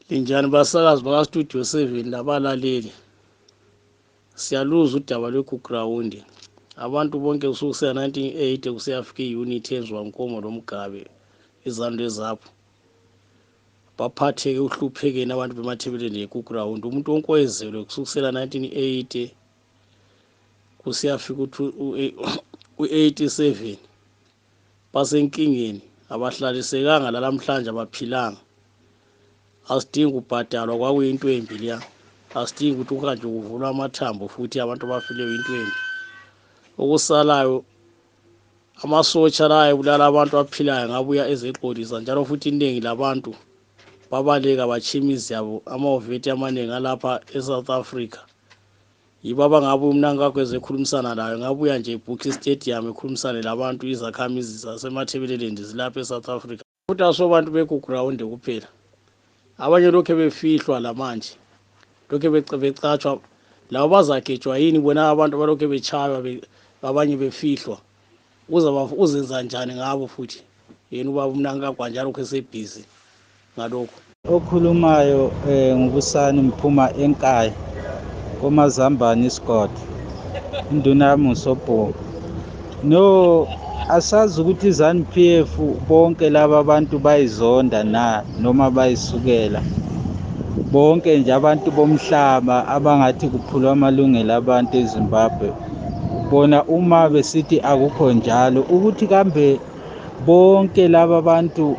Linjani basakazi baka Studio 7 labalaleli. Siyaluza udaba lweGround. Abantu bonke kusukela 1980 kusiyafika iunit ezwa Nkomo loMgabe izando ezapho. Baphatheke uhluphekeni abantu bemathebeleni eGround. Umuntu wonke oyezelwe kusukela 1980 kusiyafika u87 basenkingeni, abahlalisekanga lalamhlanje abaphilanga. Asidingi ubhadalwa kwakuyinto embi leya. Asidingi ukuthi ukanje kuvulwa amathambo futhi abantu bafileyo into embi. Okusalayo amasotsha la ebulala abantu aphilayo ngabuya ezexolisa njalo futhi iningi labantu babaleka bachimizi yabo amaveti amaningi alapha eSouth Africa. Yibo abangabe umnankakho ezekhulumisana layo ngabuya nje eBuki Stadium ekhulumisane labantu izakhamizi zasemathebeleleni zilapha eSouth Africa. Futhi asobantu beGround kuphela. Abanye lokho befihlwa lamanje. Lokho becatshwa labo bazagejwa yini bona abantu balokho bechaywa abanye befihlwa. Uzenza njani ngabo futhi? Yena ubaba umnankakho kanjalo kwesebhizi ngalokho. Okhulumayo ngubusani Mphuma enkaya koMazambane isigodi. Induna yami uSobho. No, asazi ukuthi iZANU-PF bonke laba abantu bayizonda noma bayisukela. Bonke nje abantu bomhlaba abangathi kuphulwa amalungelo abantu eZimbabwe. Bona uma besithi akukho njalo ukuthi kambe bonke laba bantu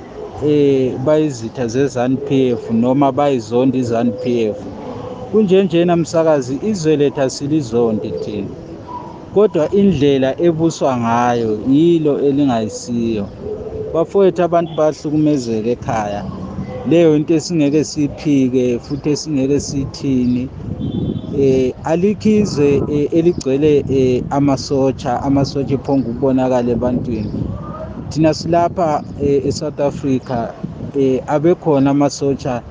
bayizitha zeZANU-PF noma bayizonda iZANU-PF. Kunjenjena msakazi izwe lethu asilizonde thina. Kodwa indlela ebuswa ngayo yilo elingayisiyo. Bafowethu abantu bahlukumezeke ekhaya. Leyo into esingeke siphike futhi esingeke sithini. Alikho izwe eligcwele amasotsha ephonga ukubonakala ebantwini. Thina silapha eSouth Africa abekhona amasotsha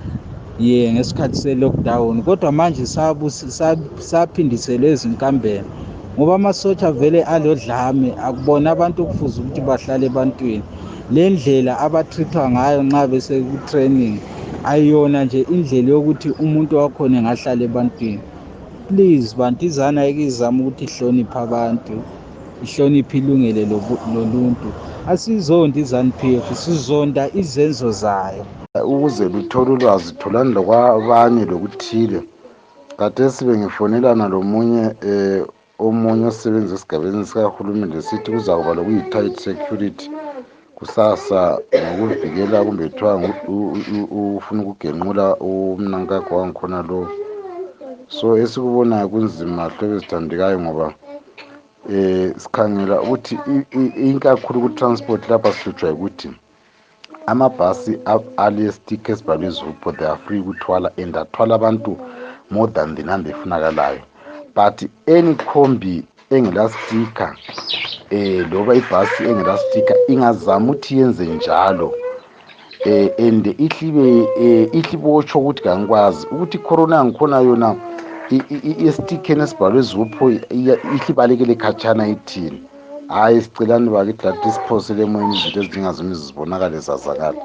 ngesikhathi se-lockdown, kodwa manje saphindiselwe ezinkambeni ngoba amasotsha vele alodlame akubona abantu okufuza ukuthi bahlale ebantwini. Le ndlela abatrithwa ngayo nxa bese-training ayiyona nje indlela yokuthi umuntu wakhona engahlala ebantwini. Please bantu, izana ayike izama ukuthi ihloniphe abantu, ihloniphe ilungelo loluntu. Asizondi iZANU-PF, sizonda izenzo zayo. Ukuze luthole ulwazi tholani lokwabanye lokuthile. Khathesi bengifonelana lomunye omunye osebenza esigabeni sikahulumende sithi kuzakuba lokuyi-tight security kusasa ngokuvikela kumbe kuthiwa ufuna ukugenqula umnankakho wangikhona lowo. So esikubonayo kunzima hlobo ezithandekayo ngoba sikhangela ukuthi inkakhulu ku-transport lapha sihlutshwa ukuthi amabhasi alestikha esibhalwe Zupho, they are free ukuthwala and athwala abantu more than the number efunakalayo. But any kombi engelastikha loba ibhasi engelastikha ingazama ukuthi yenze njalo and ihlibotsho ukuthi kangikwazi ukuthi corona ngikhona yona istikheni esibhalwe Zupho ihlibalekele khatshana ithini. Hayi sicelani bakithi lathi siphosele emoyeni izinto ezinjengazona zibonakale zazakala.